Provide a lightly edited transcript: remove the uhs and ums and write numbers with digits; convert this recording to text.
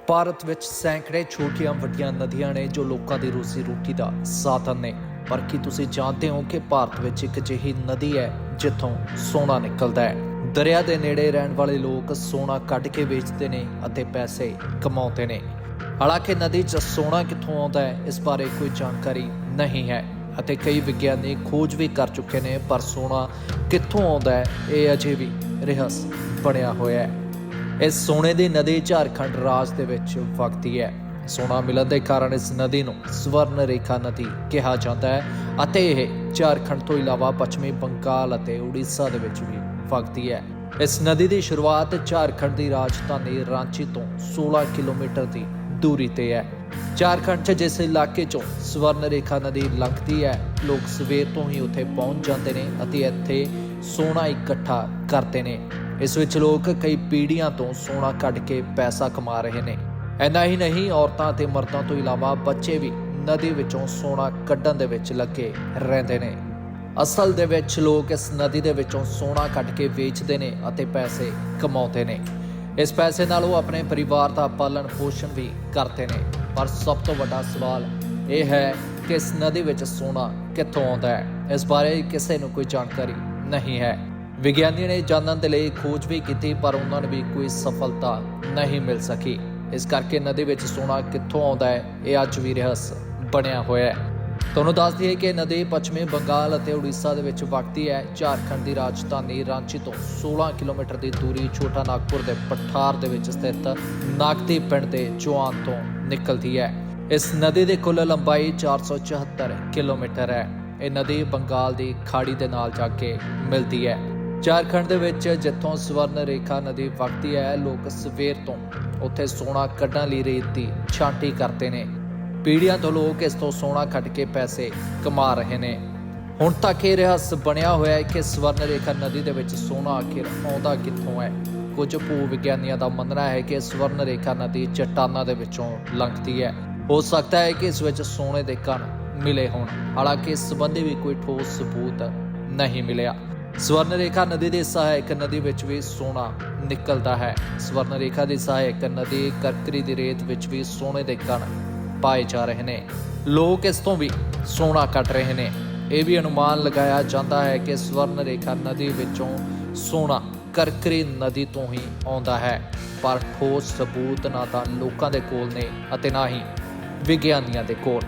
ਭਾਰਤ ਵਿੱਚ ਸੈਂਕੜੇ ਛੋਟੀਆਂ ਵੱਡੀਆਂ ਨਦੀਆਂ ਨੇ ਜੋ ਲੋਕਾਂ ਦੀ ਰੋਜ਼ੀ ਰੋਟੀ ਦਾ ਸਾਧਨ ਨੇ। ਪਰ ਕੀ ਤੁਸੀਂ ਜਾਣਦੇ ਹੋ ਕਿ ਭਾਰਤ ਵਿੱਚ ਇੱਕ ਅਜਿਹੀ ਨਦੀ ਹੈ ਜਿੱਥੋਂ ਸੋਨਾ ਨਿਕਲਦਾ ਹੈ। ਦਰਿਆ ਦੇ ਨੇੜੇ ਰਹਿਣ ਵਾਲੇ ਲੋਕ ਸੋਨਾ ਕੱਢ ਕੇ ਵੇਚਦੇ ਨੇ ਅਤੇ ਪੈਸੇ ਕਮਾਉਂਦੇ ਨੇ। ਹਾਲਾਂਕਿ ਨਦੀ 'ਚ ਸੋਨਾ ਕਿੱਥੋਂ ਆਉਂਦਾ ਹੈ ਇਸ ਬਾਰੇ ਕੋਈ ਜਾਣਕਾਰੀ ਨਹੀਂ ਹੈ ਅਤੇ ਕਈ ਵਿਗਿਆਨੀ ਖੋਜ ਵੀ ਕਰ ਚੁੱਕੇ ਨੇ, ਪਰ ਸੋਨਾ ਕਿੱਥੋਂ ਆਉਂਦਾ ਹੈ ਇਹ ਅਜੇ ਵੀ ਰਹੱਸ ਬਣਿਆ ਹੋਇਆ ਹੈ। ਇਸ ਸੋਨੇ ਦੀ ਨਦੀ ਝਾਰਖੰਡ ਰਾਜ ਦੇ ਵਿੱਚ ਵਗਦੀ ਹੈ। ਸੋਨਾ ਮਿਲਣ ਦੇ ਕਾਰਨ ਇਸ ਨਦੀ ਨੂੰ ਸਵਰਨ ਰੇਖਾ ਨਦੀ ਕਿਹਾ ਜਾਂਦਾ ਹੈ ਅਤੇ ਇਹ ਝਾਰਖੰਡ ਤੋਂ ਇਲਾਵਾ ਪੱਛਮੀ ਬੰਗਾਲ ਅਤੇ ਉੜੀਸਾ ਦੇ ਵਿੱਚ ਵੀ ਵਗਦੀ ਹੈ। ਇਸ ਨਦੀ ਦੀ ਸ਼ੁਰੂਆਤ ਝਾਰਖੰਡ ਦੀ ਰਾਜਧਾਨੀ ਰਾਂਚੀ ਤੋਂ 16 ਕਿਲੋਮੀਟਰ ਦੀ ਦੂਰੀ ਤੇ ਹੈ। ਝਾਰਖੰਡ 'ਚ ਜਿਸ ਇਲਾਕੇ 'ਚੋਂ ਸਵਰਨ ਰੇਖਾ ਨਦੀ ਲੰਘਦੀ ਹੈ, ਲੋਕ ਸਵੇਰ ਤੋਂ ਹੀ ਉੱਥੇ ਪਹੁੰਚ ਜਾਂਦੇ ਨੇ ਅਤੇ ਇੱਥੇ ਸੋਨਾ ਇਕੱਠਾ ਕਰਦੇ ਨੇ। ਇਸ ਵਿੱਚ ਲੋਕ ਕਈ ਪੀੜ੍ਹੀਆਂ ਤੋਂ ਸੋਨਾ ਕੱਢ ਕੇ ਪੈਸਾ ਕਮਾ ਰਹੇ ਨੇ। ਇੰਨਾ ਹੀ ਨਹੀਂ, ਔਰਤਾਂ ਅਤੇ ਮਰਦਾਂ ਤੋਂ ਇਲਾਵਾ ਬੱਚੇ ਵੀ ਨਦੀ ਵਿੱਚੋਂ ਸੋਨਾ ਕੱਢਣ ਦੇ ਵਿੱਚ ਲੱਗੇ ਰਹਿੰਦੇ ਨੇ। ਅਸਲ ਦੇ ਵਿੱਚ ਲੋਕ ਇਸ ਨਦੀ ਦੇ ਵਿੱਚੋਂ ਸੋਨਾ ਕੱਢ ਕੇ ਵੇਚਦੇ ਨੇ ਅਤੇ ਪੈਸੇ ਕਮਾਉਂਦੇ ਨੇ। ਇਸ ਪੈਸੇ ਨਾਲ ਉਹ ਆਪਣੇ ਪਰਿਵਾਰ ਦਾ ਪਾਲਣ ਪੋਸ਼ਣ ਵੀ ਕਰਦੇ ਨੇ। ਪਰ ਸਭ ਤੋਂ ਵੱਡਾ ਸਵਾਲ ਇਹ ਹੈ ਕਿ ਇਸ ਨਦੀ ਵਿੱਚ ਸੋਨਾ ਕਿੱਥੋਂ ਆਉਂਦਾ ਹੈ। ਇਸ ਬਾਰੇ ਕਿਸੇ ਨੂੰ ਕੋਈ ਜਾਣਕਾਰੀ ਨਹੀਂ ਹੈ। ਵਿਗਿਆਨੀਆਂ ਨੇ ਜਾਣਨ ਦੇ ਲਈ ਖੋਜ ਵੀ ਕੀਤੀ, ਪਰ ਉਹਨਾਂ ਨੂੰ ਵੀ ਕੋਈ ਸਫਲਤਾ ਨਹੀਂ ਮਿਲ ਸਕੀ। ਇਸ ਕਰਕੇ ਨਦੀ ਵਿੱਚ ਸੋਨਾ ਕਿੱਥੋਂ ਆਉਂਦਾ ਹੈ ਇਹ ਅੱਜ ਵੀ ਰਹੱਸ ਬਣਿਆ ਹੋਇਆ ਹੈ। ਤੁਹਾਨੂੰ ਦੱਸ ਦਈਏ ਕਿ ਨਦੀ ਪੱਛਮੀ ਬੰਗਾਲ ਅਤੇ ਉੜੀਸਾ ਦੇ ਵਿੱਚ ਵਗਦੀ ਹੈ। ਝਾਰਖੰਡ ਦੀ ਰਾਜਧਾਨੀ ਰਾਂਚੀ ਤੋਂ 16 ਕਿਲੋਮੀਟਰ ਦੀ ਦੂਰੀ ਛੋਟਾ ਨਾਗਪੁਰ ਦੇ ਪਠਾਰ ਦੇ ਵਿੱਚ ਸਥਿਤ ਨਾਗਤੀ ਪਿੰਡ ਦੇ ਚੋਆਨ ਤੋਂ ਨਿਕਲਦੀ ਹੈ। ਇਸ ਨਦੀ ਦੀ ਕੁੱਲ ਲੰਬਾਈ 474 ਕਿਲੋਮੀਟਰ ਹੈ। ਇਹ ਨਦੀ ਬੰਗਾਲ ਦੀ ਖਾੜੀ ਦੇ ਨਾਲ ਜਾ ਕੇ ਮਿਲਦੀ ਹੈ। ਝਾਰਖੰਡ ਦੇ ਵਿੱਚ ਜਿੱਥੋਂ ਸਵਰਨ ਰੇਖਾ ਨਦੀ ਵਗਦੀ ਹੈ, ਲੋਕ ਸਵੇਰ ਤੋਂ ਉੱਥੇ ਸੋਨਾ ਕੱਢਣ ਲਈ ਰੇਤ ਦੀ ਛਾਂਟੀ ਕਰਦੇ ਨੇ। ਪੀੜ੍ਹੀਆਂ ਤੋਂ ਲੋਕ ਇਸ ਤੋਂ ਸੋਨਾ ਕੱਢ ਕੇ ਪੈਸੇ ਕਮਾ ਰਹੇ ਨੇ। ਹੁਣ ਤੱਕ ਇਹ ਰਹੱਸ ਬਣਿਆ ਹੋਇਆ ਹੈ ਕਿ ਸਵਰਨ ਰੇਖਾ ਨਦੀ ਦੇ ਵਿੱਚ ਸੋਨਾ ਆਖਿਰ ਆਉਂਦਾ ਕਿੱਥੋਂ ਹੈ। ਕੁਝ ਭੂ ਵਿਗਿਆਨੀਆਂ ਦਾ ਮੰਨਣਾ ਹੈ ਕਿ ਸਵਰਨ ਰੇਖਾ ਨਦੀ ਚੱਟਾਨਾਂ ਦੇ ਵਿੱਚੋਂ ਲੰਘਦੀ ਹੈ। ਹੋ ਸਕਦਾ ਹੈ ਕਿ ਇਸ ਵਿੱਚ ਸੋਨੇ ਦੇ ਕਣ ਮਿਲੇ ਹੋਣ, ਹਾਲਾਂਕਿ ਇਸ ਸੰਬੰਧੀ ਵੀ ਕੋਈ ਠੋਸ ਸਬੂਤ ਨਹੀਂ ਮਿਲਿਆ। ਸਵਰਨ ਰੇਖਾ ਨਦੀ ਦੀ ਸਹਾਇਕ ਨਦੀ ਵਿੱਚ ਵੀ ਸੋਨਾ ਨਿਕਲਦਾ ਹੈ। ਸਵਰਨ ਰੇਖਾ ਦੀ ਸਹਾਇਕ ਨਦੀ ਕਰਕਰੀ ਦੀ ਰੇਤ ਵਿੱਚ ਵੀ ਸੋਨੇ ਦੇ ਕਣ ਪਾਏ ਜਾ ਰਹੇ ਨੇ। ਲੋਕ ਇਸ ਤੋਂ ਵੀ ਸੋਨਾ ਕੱਢ ਰਹੇ ਨੇ। ਇਹ ਵੀ ਅਨੁਮਾਨ ਲਗਾਇਆ ਜਾਂਦਾ ਹੈ ਕਿ ਸਵਰਨ ਰੇਖਾ ਨਦੀ ਵਿੱਚੋਂ ਸੋਨਾ ਕਰਕਰੀ ਨਦੀ ਤੋਂ ਹੀ ਆਉਂਦਾ ਹੈ, ਪਰ ਠੋਸ ਸਬੂਤ ਨਾ ਤਾਂ ਲੋਕਾਂ ਦੇ ਕੋਲ ਨੇ ਅਤੇ ਨਾ ਹੀ ਵਿਗਿਆਨੀਆਂ ਦੇ ਕੋਲ।